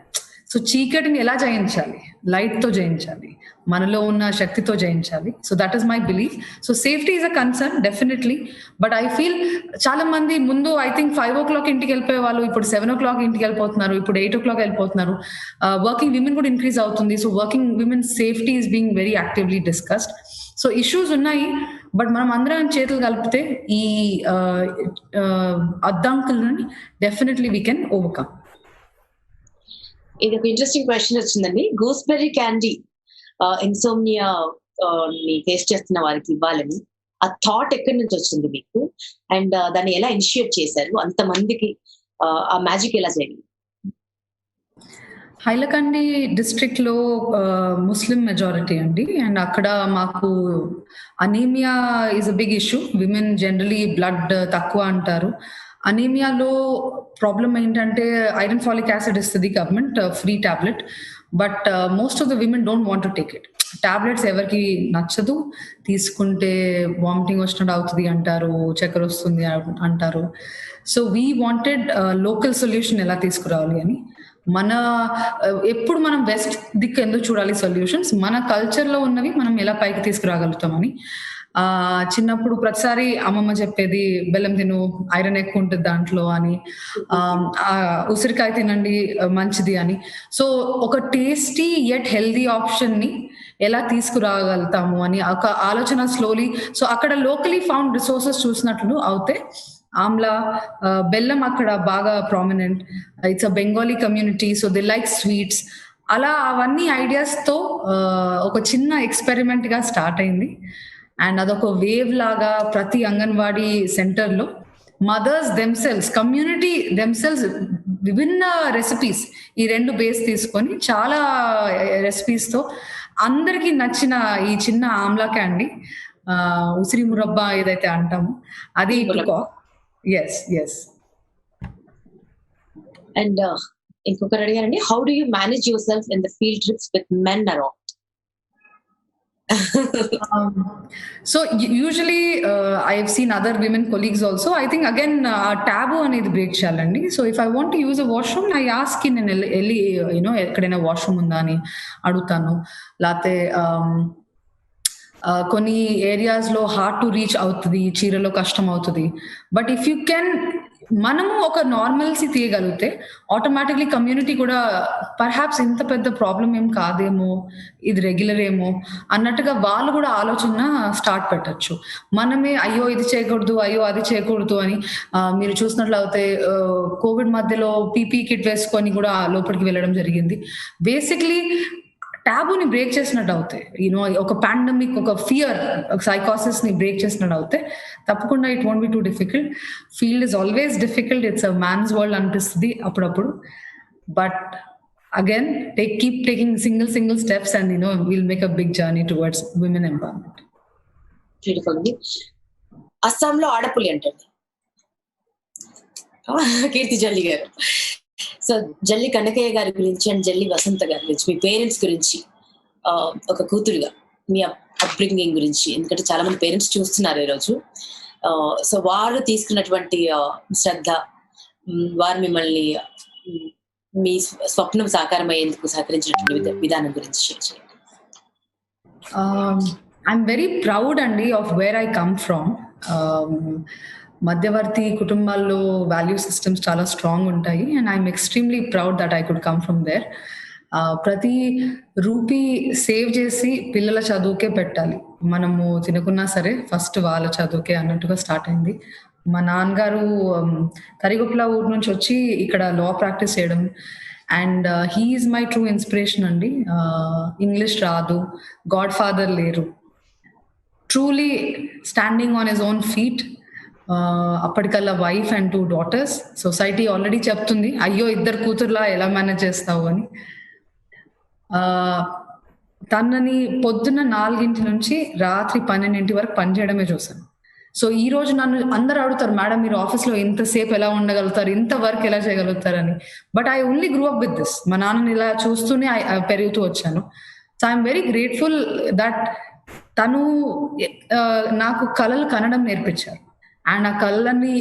సో చీకటిని ఎలా జయించాలి? లైట్తో జయించాలి, మనలో ఉన్న శక్తితో జయించాలి. So that is my belief. So safety is a concern definitely. But I feel చాలా మంది ముందు ఐ థింక్ 5 o'clock ఇంటికి వెళ్ళిపోయే వాళ్ళు ఇప్పుడు 7 o'clock ఇంటికి వెళ్ళిపోతున్నారు, ఇప్పుడు 8 o'clock వెళ్ళిపోతున్నారు. వర్కింగ్ విమెన్ కూడా ఇంక్రీజ్ అవుతుంది. So working women safety is being very actively discussed. So issues ఉన్నాయి, బట్ మనం అందరం చేతులు కలిపితే ఈ అడ్డంకులని డెఫినెట్లీ వీ కెన్ ఓవర్కమ్. ఇది ఒక ఇంట్రెస్టింగ్ క్వశ్చన్ వచ్చిందండి. గూస్బెర్రీ క్యాండీ ఇన్సోమ్నియా ని ఫేస్ చేస్తున్న వారికి ఇవ్వాలని ఆ థాట్ ఎక్కడి నుంచి వచ్చింది మీకు? అండ్ దాన్ని ఎలా ఇనిషియేట్ చేశారు? అంతమందికి ఆ మ్యాజిక్ ఎలా జరిగింది? హైలకండి డిస్ట్రిక్ట్ లో ముస్లిం మెజారిటీ అండి. అండ్ అక్కడ మాకు anaemia is a big issue. Women generally blood తక్కువ అంటారు. అనీమియాలో ప్రాబ్లం ఏంటంటే ఐరన్ ఫాలిక్ యాసిడ్ ఇస్తుంది government free tablet, but most of the women don't want to take it. Tablets ఎవరికి నచ్చదు, తీసుకుంటే వామిటింగ్ వచ్చినట్టు అవుతుంది అంటారు, చక్కెర వస్తుంది అంటారు. So we wanted local solution ఎలా తీసుకురావాలి అని. ఎప్పుడు మనం వెస్ట్ దిక్కు ఎందుకు చూడాలి సొల్యూషన్స్, మన కల్చర్లో ఉన్నవి మనం ఎలా పైకి తీసుకురాగలుగుతామని. చిన్నప్పుడు ప్రతిసారి అమ్మమ్మ చెప్పేది బెల్లం తిను, ఐరన్ ఎక్కువ ఉంటుంది దాంట్లో అని, ఉసిరికాయ తినండి మంచిది అని. సో ఒక టేస్టీ యట్ హెల్దీ ఆప్షన్ ని ఎలా తీసుకురాగలుగుతాము అని ఒక ఆలోచన స్లోలీ. సో అక్కడ లోకలీ ఫౌండ్ రిసోర్సెస్ చూసినట్లు అవుతే ఆమ్లా, బెల్లం అక్కడ బాగా prominent. It's a Bengali community, so they like sweets. అలా అవన్నీ ఐడియాస్తో ఒక చిన్న ఎక్స్పెరిమెంట్ గా స్టార్ట్ అయింది. అండ్ అదొక వేవ్ లాగా ప్రతి అంగన్వాడీ సెంటర్లో మదర్స్ దెమ్సెల్స్, కమ్యూనిటీ దెమ్సెల్స్ విభిన్న రెసిపీస్, ఈ 2 బేస్ తీసుకొని చాలా రెసిపీస్తో అందరికీ నచ్చిన ఈ చిన్న ఆమ్లా క్యాండీ, ఉసిరి మురబ్బా ఏదైతే అంటామో అది ఎస్. అండ్ ఇంకొకరు అడిగారండి, how do you manage your self in the field trips with men around? So usually I've seen other women colleagues also. I think again taboo అనేది బ్రేక్ చేయాలండి. So if I want to use a washroom, I ask in వెళ్ళి ఎక్కడైనా washroom ఉందా అని అడుగుతాను. లేకపోతే కొన్ని ఏరియాస్లో హార్డ్ టు రీచ్ అవుతుంది, చీరలో కష్టం అవుతుంది. బట్ ఇఫ్ యూ కెన్, మనము ఒక నార్మల్సీ తీయగలిగితే ఆటోమేటిక్లీ కమ్యూనిటీ కూడా పర్హాప్స్ ఇంత పెద్ద ప్రాబ్లం ఏం కాదేమో, ఇది రెగ్యులర్ ఏమో అన్నట్టుగా వాళ్ళు కూడా ఆలోచన స్టార్ట్ పెట్టచ్చు. మనమే అయ్యో ఇది చేయకూడదు, అయ్యో అది చేయకూడదు అని మీరు చూసినట్లయితే కోవిడ్ మధ్యలో పీపీ కిట్ వేసుకొని కూడా లోపలికి వెళ్ళడం జరిగింది. బేసిక్లీ టాబూని బ్రేక్ చేసినట్టు అవుతాయి. ఒక పాండమిక్, ఒక ఫియర్, సైకాసిస్ ని బ్రేక్ చేసినట్టు అవుతాయి. తప్పకుండా it won't be too difficult. Field is always difficult, it's a man's world అనిపిస్తుంది అప్పుడప్పుడు. But again keep taking single steps and will make a big journey towards women empowerment. అస్సాంలో ఆడపులి అంటే కీర్తి జల్లి గారు. సో జల్లి కనకయ్య గారి గురించి అండ్ జల్లి వసంత గారి గురించి, మీ పేరెంట్స్ గురించి, ఒక కూతురుగా మీ అప్బ్రింగింగ్ గురించి, ఎందుకంటే చాలా మంది పేరెంట్స్ చూస్తున్నారు ఈరోజు. సో వారు తీసుకున్నటువంటి శ్రద్ధ, వారు మిమ్మల్ని మీ స్వప్నం సాకారం అయ్యేందుకు సహకరించినటువంటి విధానం గురించి షేర్ చేయండి. ఐఎమ్ వెరీ ప్రౌడ్ అండి of where I come from. మధ్యవర్తి కుటుంబాల్లో వాల్యూ సిస్టమ్స్ చాలా స్ట్రాంగ్ ఉంటాయి and I'm extremely proud that I could come from there. ప్రతి రూపీ సేవ్ చేసి పిల్లల చదువుకే పెట్టాలి, మనము తినకున్నా సరే ఫస్ట్ వాళ్ళ చదువుకే అన్నట్టుగా స్టార్ట్ అయింది. మా నాన్నగారు తరిగొప్పల ఊరు నుంచి వచ్చి ఇక్కడ లా ప్రాక్టీస్ చేయడం and he is my true inspiration అండి. ఇంగ్లీష్ రాదు, గాడ్ ఫాదర్ లేరు, truly standing on his own feet. అప్పటికల్లా wife and 2 daughters. Society already చెప్తుంది అయ్యో 2 కూతుర్లా ఎలా మేనేజ్ చేస్తావు అని. తనని పొద్దున్న 4 నుంచి రాత్రి 12 వరకు పనిచేయడమే చూసాను. సో ఈ రోజు నన్ను అందరు అడుగుతారు, మేడం మీరు ఆఫీస్లో ఇంతసేపు ఎలా ఉండగలుగుతారు, ఇంత వర్క్ ఎలా చేయగలుగుతారని. But I only grew up with this. మా నాన్నని ఇలా చూస్తూనే పెరుగుతూ వచ్చాను. So I'm very grateful that తను నాకు కళలు కనడం నేర్పించారు అండ్ ఆ కళ్ళని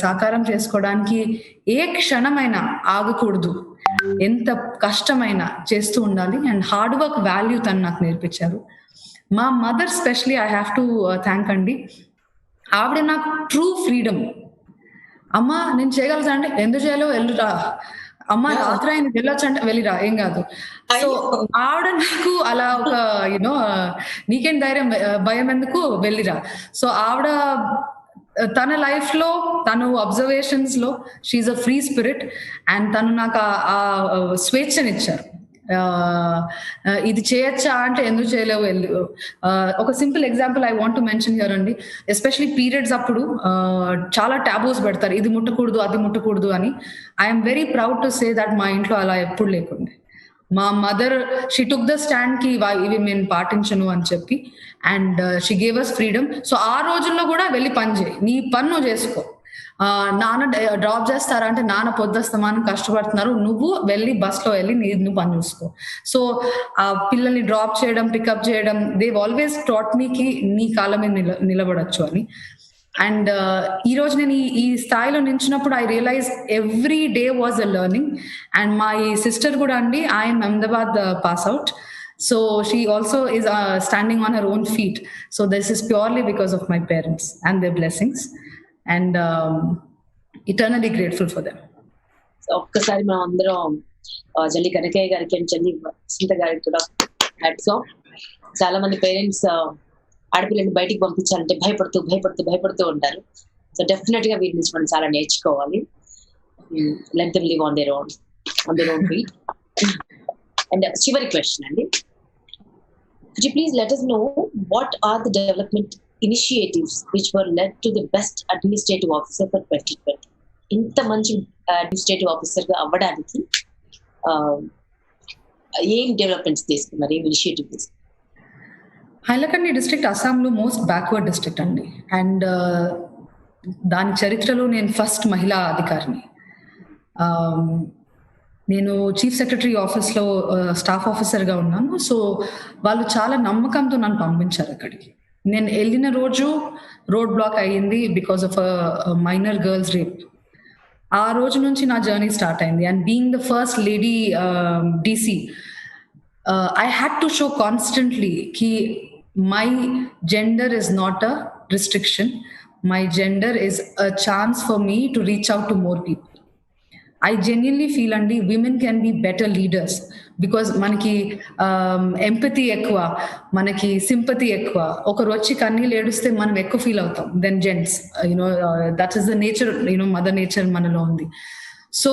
సాకారం చేసుకోవడానికి ఏ క్షణమైనా ఆగకూడదు, ఎంత కష్టమైనా చేస్తూ ఉండాలి అండ్ హార్డ్ వర్క్ వాల్యూ తను నాకు నేర్పించారు. మా mother especially I have to thank అండి. ఆవిడ నాకు ట్రూ ఫ్రీడమ్. అమ్మ నేను చేయగలుగుతా అంటే ఎందుకు చేయాలో వెళ్ళురా, అమ్మ రాత్రి ఆయన వెళ్ళొచ్చు అంటే వెళ్ళిరా, ఏం కాదు. సో ఆవిడ నాకు అలా ఒక నీకేం ధైర్యం, భయం ఎందుకు, వెళ్ళిరా. సో ఆవిడ తన లైఫ్ లో, తను అబ్జర్వేషన్స్ లో she's a free spirit and తను నాకు ఆ స్వేచ్ఛనిచ్చారు. ఇది చేయొచ్చా అంటే ఎందుకు చేయలేవు. ఒక simple example I want to mention here అండి. ఎస్పెషలీ పీరియడ్స్ అప్పుడు చాలా టాబూస్ పెడతారు, ఇది ముట్టకూడదు అది ముట్టకూడదు అని. I'm very proud to say that మా ఇంట్లో అలా ఎప్పుడు లేకుండా. మా mother she took the stand కి ఇవి నేను పాటించను అని చెప్పి and she gave us freedom. So ఆ రోజుల్లో కూడా వెళ్ళి పని చేయి, నీ పని నువ్వు చేసుకో. నాన్న డ్రాప్ చేస్తారా అంటే నాన్న పొద్దుస్తమానం కష్టపడుతున్నారు, నువ్వు వెళ్ళి బస్లో వెళ్ళి నువ్వు పని చూసుకో. సో ఆ పిల్లల్ని డ్రాప్ చేయడం, పికప్ చేయడం, దేవ్ ఆల్వేస్ టాట్ మీకి నీ కాళ్ళ మీద నిలబడచ్చు అని. అండ్ ఈ రోజు నేను ఈ స్థాయిలో నించినప్పుడు I realize every day was a learning. And మా ఈ సిస్టర్ కూడా అండి, IIM Ahmedabad pass out. So she also is standing on her own feet. So this is purely because of my parents and their blessings and eternally grateful for them. So ఒక్కసారి మనం అందరం జల్లి కనకయ్య గారికి and జల్లి వసంత గారికి కూడా హ్యాట్స్ ఆఫ్. చాలా మంది పేరెంట్స్ ఆడపిల్లని బయటికి పంపించాలంటే భయపడుతూ ఉంటారు. సో డెఫినెట్ గా వీటి నుంచి మనం చాలా నేర్చుకోవాలి. Let them live on their own feet. And చివరి క్వశ్చన్ అండి, could you please let us know what are the development initiatives which were led to the best administrative officer for 2020? ఇంత మంచి అడ్మినిస్ట్రేటివ్ ఆఫీసర్ గా అవ్వడానికి ఏం developments తీసుకున్నారు, ఏం initiative తీసుకున్నారు? హైలకండి డిస్ట్రిక్ట్ అస్సాంలో మోస్ట్ బ్యాక్వర్డ్ డిస్ట్రిక్ట్ అండి. అండ్ దాని చరిత్రలో నేను ఫస్ట్ మహిళా అధికారిని. నేను చీఫ్ సెక్రటరీ ఆఫీస్లో స్టాఫ్ ఆఫీసర్గా ఉన్నాను. సో వాళ్ళు చాలా నమ్మకంతో నన్ను పంపించారు అక్కడికి. నేను వెళ్ళిన రోజు రోడ్ బ్లాక్ అయ్యింది because of minor girls rape. ఆ రోజు నుంచి నా జర్నీ స్టార్ట్ అయింది. And being the first lady DC, I had to show constantly ki my gender is not a restriction. My gender is a chance for me to reach out to more people. I genuinely feel and women can be better leaders because manaki empathy ekkuva, manaki sympathy ekkuva. Okaru vachi kannil eduste manam ekku feel avutam than gents. That is the nature, mother nature manalo undi. So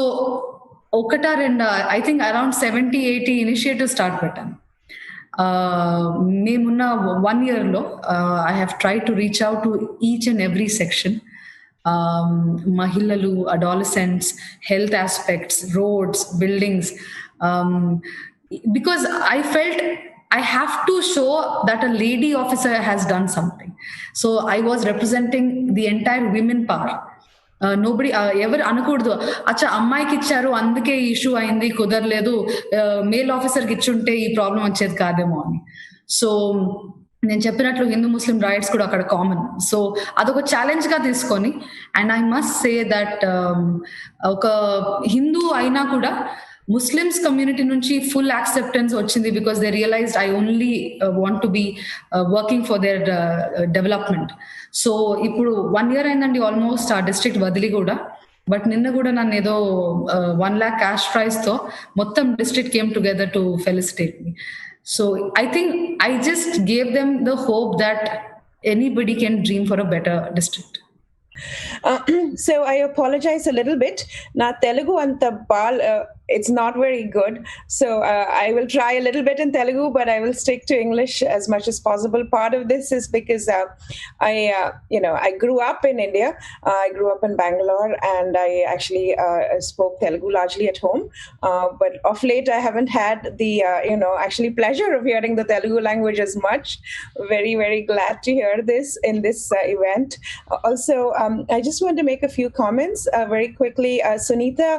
ఒకటా రెండా I think around 70-80 initiative start పెట్టాను. మేమున్న 1 yearలో I have try to reach out to each and every section. మహిళలు, adolescents, health aspects, roads, buildings, because I felt I have to show that a lady officer has done something. So I was representing the entire women power. Nobody ఎవరు అనకూడదు, అచ్చా అమ్మాయికి ఇచ్చారు అందుకే issue అయింది, కుదరలేదు, male ఆఫీసర్కి ఇచ్చుంటే ఈ ప్రాబ్లం వచ్చేది కాదేమో అని. సో నేను చెప్పినట్లు హిందూ ముస్లిం రైట్స్ కూడా అక్కడ కామన్. సో అదొక ఛాలెంజ్ గా తీసుకొని, and I must say that ఒక హిందూ అయినా కూడా ముస్లిమ్స్ కమ్యూనిటీ నుంచి ఫుల్ యాక్సెప్టెన్స్ వచ్చింది because they realised I only want to be working for their development. So ఇప్పుడు 1 year అయిందండి ఆల్మోస్ట్ ఆ డిస్ట్రిక్ట్ వదిలి కూడా. బట్ నిన్న కూడా నన్ను ఏదో 1 lakh క్యాష్ ప్రైజ్ తో మొత్తం district came together to felicitate me. So I think I just gave them the hope that anybody can dream for a better district. So I apologize a little bit. Na Telugu anta it's not very good. So I will try a little bit in Telugu, but I will stick to English as much as possible. Part of this is because I grew up in India. I grew up in Bangalore, and I actually spoke Telugu largely at home. But of late, I haven't had the actually pleasure of hearing the Telugu language as much. Very, very glad to hear this in this event. Also, I just want to make a few comments very quickly. Sunita,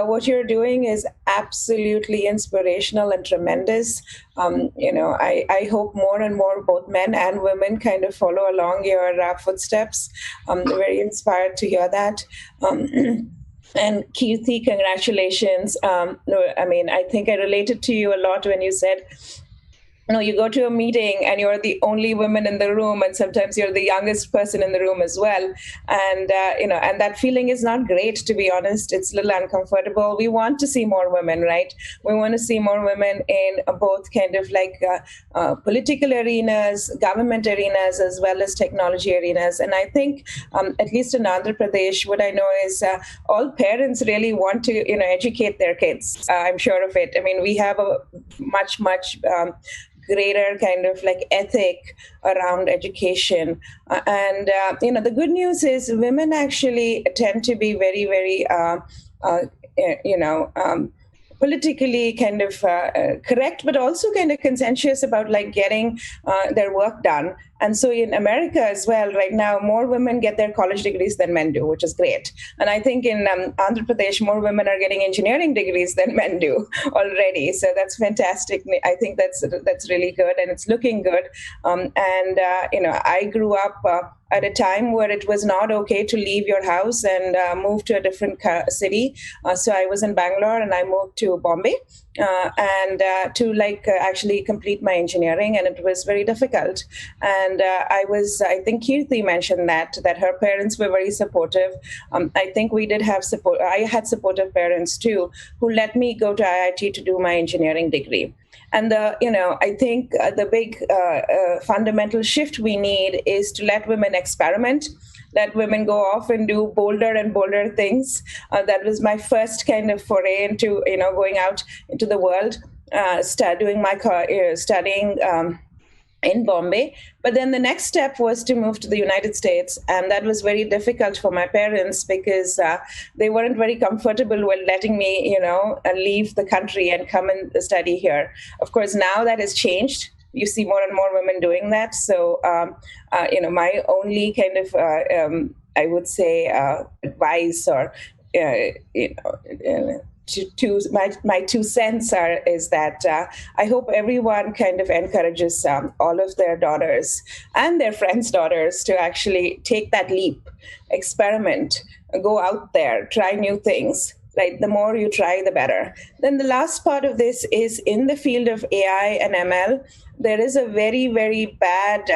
what you're doing is absolutely inspirational and tremendous. I hope more and more both men and women kind of follow along your footsteps. Very inspired to hear that. And Kirti, congratulations. I think I related to you a lot when you said, you go to a meeting and you're the only woman in the room, and sometimes you're the youngest person in the room as well. And, and that feeling is not great, to be honest. It's a little uncomfortable. We want to see more women, right? We want to see more women in both kind of like political arenas, government arenas, as well as technology arenas. And I think, at least in Andhra Pradesh, what I know is all parents really want to, educate their kids. I'm sure of it. I mean, we have a much greater kind of like ethic around education. And the good news is women actually tend to be very, very, politically kind of correct, but also kind of conscientious about like getting their work done. And so in America as well, right now, more women get their college degrees than men do, which is great. And I think in Andhra Pradesh, more women are getting engineering degrees than men do already. So that's fantastic. I think that's really good, and it's looking good. I grew up at a time where it was not okay to leave your house and move to a different city. So I was in Bangalore and I moved to Bombay to actually complete my engineering, and it was very difficult. And I think Kirti mentioned that her parents were very supportive. I think we did have support. I had supportive parents too, who let me go to IIT to do my engineering degree. And I think the big fundamental shift we need is to let women experiment, let women go off and do bolder and bolder things. That was my first kind of foray into, going out into the world, studying in Bombay. But then the next step was to move to the United States. And that was very difficult for my parents because they weren't very comfortable with letting me, leave the country and come and study here. Of course, now that has changed. You see more and more women doing that. So, my only kind of, I would say, advice or, my 2 cents is that I hope everyone kind of encourages all of their daughters and their friends' daughters to actually take that leap, experiment, go out there, try new things. Right, the more you try, the better. Then the last part of this is in the field of AI and ML, there is a very, very bad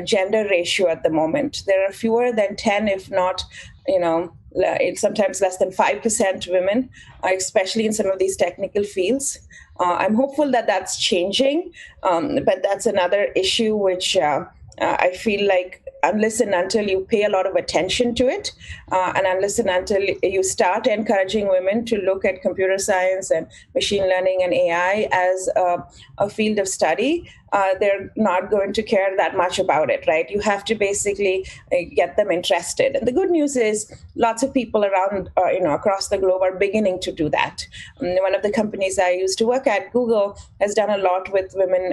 gender ratio at the moment. There are fewer than 10, if not, it's sometimes less than 5% women, especially in some of these technical fields. I'm hopeful that that's changing, but that's another issue which I feel like unless and until you pay a lot of attention to it, and unless and until you start encouraging women to look at computer science and machine learning and AI as a field of study, they're not going to care that much about it, right? You have to basically get them interested. And the good news is lots of people around, across the globe are beginning to do that. One of the companies I used to work at, Google, has done a lot with women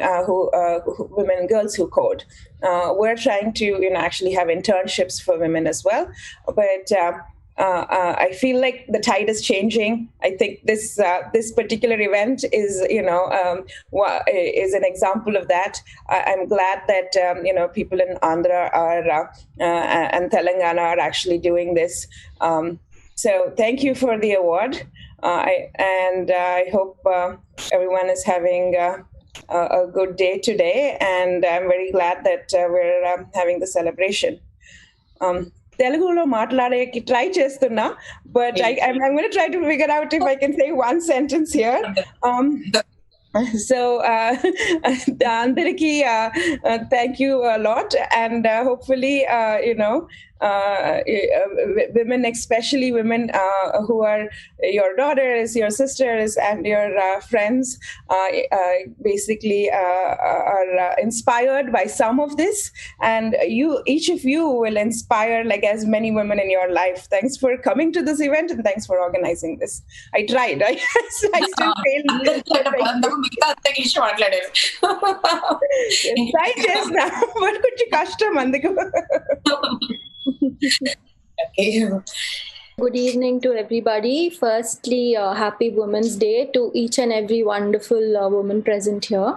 girls who code. We're trying to, actually have internships for women as well. But I feel like the tide is changing. I think this particular event is is an example of that. I'm glad that people in Andhra are and Telangana are actually doing this. So thank you for the award, I hope everyone is having a good day today, and I'm very glad that we're having the celebration. Telugulo మాట్లాడేకి try చేస్తున్నా, but I'm going to try to figure out if I can say one sentence here. So అందరికీ thank you a lot, and hopefully women, especially women who are your daughters, your sisters, and your friends, basically are inspired by some of this, and each of you will inspire like as many women in your life. Thanks for coming to this event, and thanks for organizing this. I tried. I still failed. Try చేస్తా, but కొంచెం కష్టం అందుకు. Okay. Good evening to everybody. Firstly, happy Women's Day to each and every wonderful woman present here.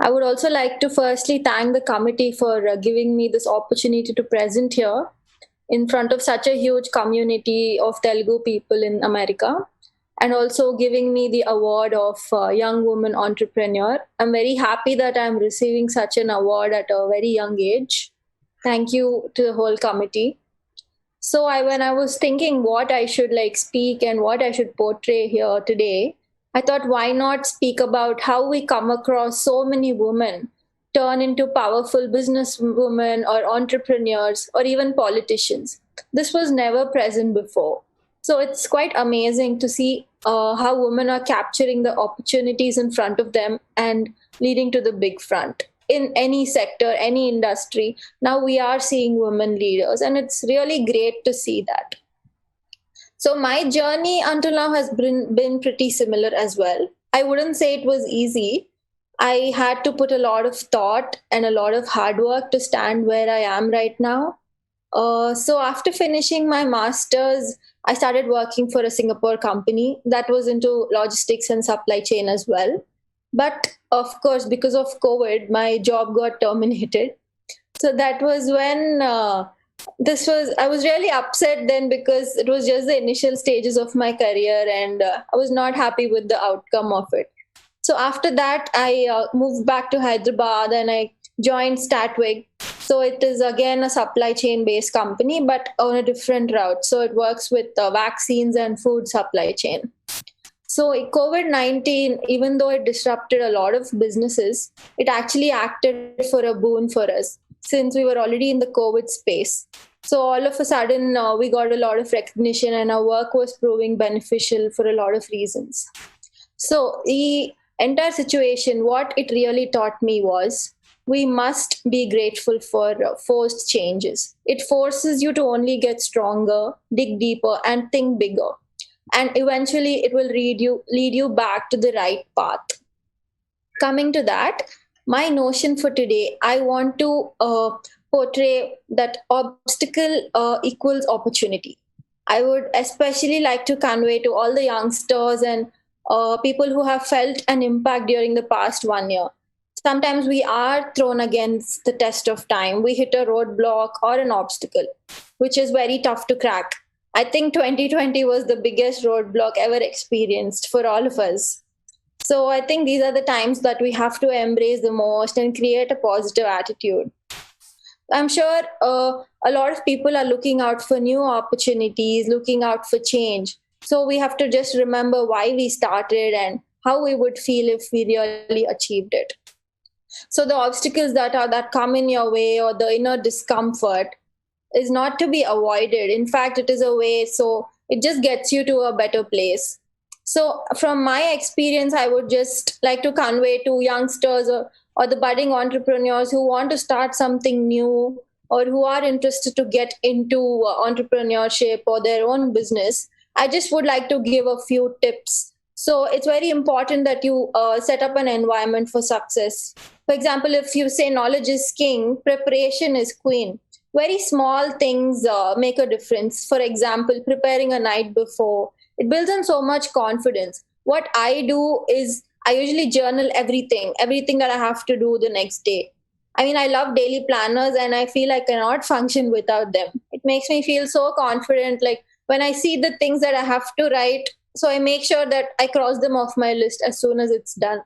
I would also like to firstly thank the committee for giving me this opportunity to present here in front of such a huge community of Telugu people in America, and also giving me the award of Young Woman Entrepreneur. I'm very happy that I'm receiving such an award at a very young age. Thank you to the whole committee. So when I was thinking what I should speak and what I should portray here today, I thought, why not speak about how we come across so many women turn into powerful businesswomen or entrepreneurs or even politicians. This was never present before. So it's quite amazing to see how women are capturing the opportunities in front of them and leading to the big front. In any sector, any industry, now we are seeing women leaders, and it's really great to see that. So my journey until now has been pretty similar as well. I wouldn't say it was easy. I had to put a lot of thought and a lot of hard work to stand where I am right now. So after finishing my master's, I started working for a Singapore company that was into logistics and supply chain as well. But of course, because of COVID, my job got terminated. So that was when I was really upset then, because it was just the initial stages of my career, and I was not happy with the outcome of it. So after that, I moved back to Hyderabad and I joined Statwig. So it is again a supply chain based company, but on a different route. So it works with vaccines and food supply chain. So COVID-19, even though it disrupted a lot of businesses, it actually acted for a boon for us, since we were already in the COVID space. So all of a sudden, we got a lot of recognition, and our work was proving beneficial for a lot of reasons. So the entire situation, what it really taught me was we must be grateful for forced changes. It forces you to only get stronger, dig deeper, and think bigger. And eventually, it will lead you back to the right path. Coming to that, my notion for today, I want to portray that obstacle equals opportunity. I would especially like to convey to all the youngsters and people who have felt an impact during the past 1 year. Sometimes we are thrown against the test of time. We hit a roadblock or an obstacle, which is very tough to crack. I think 2020 was the biggest roadblock ever experienced for all of us. So I think these are the times that we have to embrace the most and create a positive attitude. I'm sure a lot of people are looking out for new opportunities, looking out for change. So we have to just remember why we started and how we would feel if we really achieved it. So the obstacles that come in your way or the inner discomfort is not to be avoided. In fact, it is a way, so it just gets you to a better place. So from my experience, I would just like to convey to youngsters or the budding entrepreneurs who want to start something new or who are interested to get into entrepreneurship or their own business, I just would like to give a few tips. So it's very important that you set up an environment for success. For example, if you say knowledge is king, preparation is queen. Very small things make a difference. For example, preparing a night before. It builds in so much confidence. What I do is I usually journal everything that I have to do the next day. I mean, I love daily planners and I feel I cannot function without them. It makes me feel so confident. Like when I see the things that I have to write, so I make sure that I cross them off my list as soon as it's done.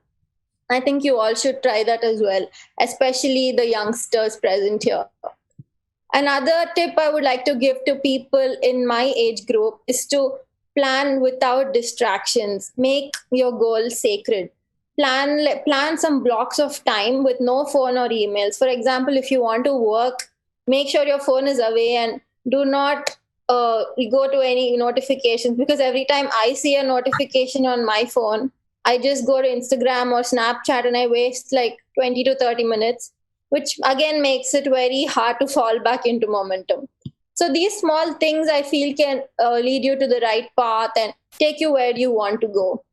I think you all should try that as well, especially the youngsters present here. Another tip I would like to give to people in my age group is to plan without distractions. Make your goal sacred. Plan some blocks of time with no phone or emails. For example, if you want to work, make sure your phone is away and do not go to any notifications, because every time I see a notification on my phone, I just go to Instagram or Snapchat and I waste like 20 to 30 minutes, which again makes it very hard to fall back into momentum. So these small things I feel can lead you to the right path and take you where you want to go.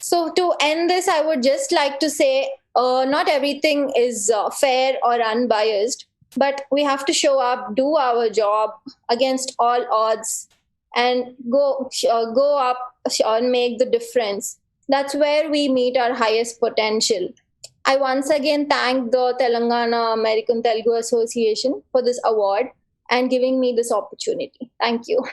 So to end this, I would just like to say, not everything is fair or unbiased, but we have to show up, do our job against all odds, and go up and make the difference. That's where we meet our highest potential. I once again thank the Telangana American Telugu Association for this award and giving me this opportunity. Thank you.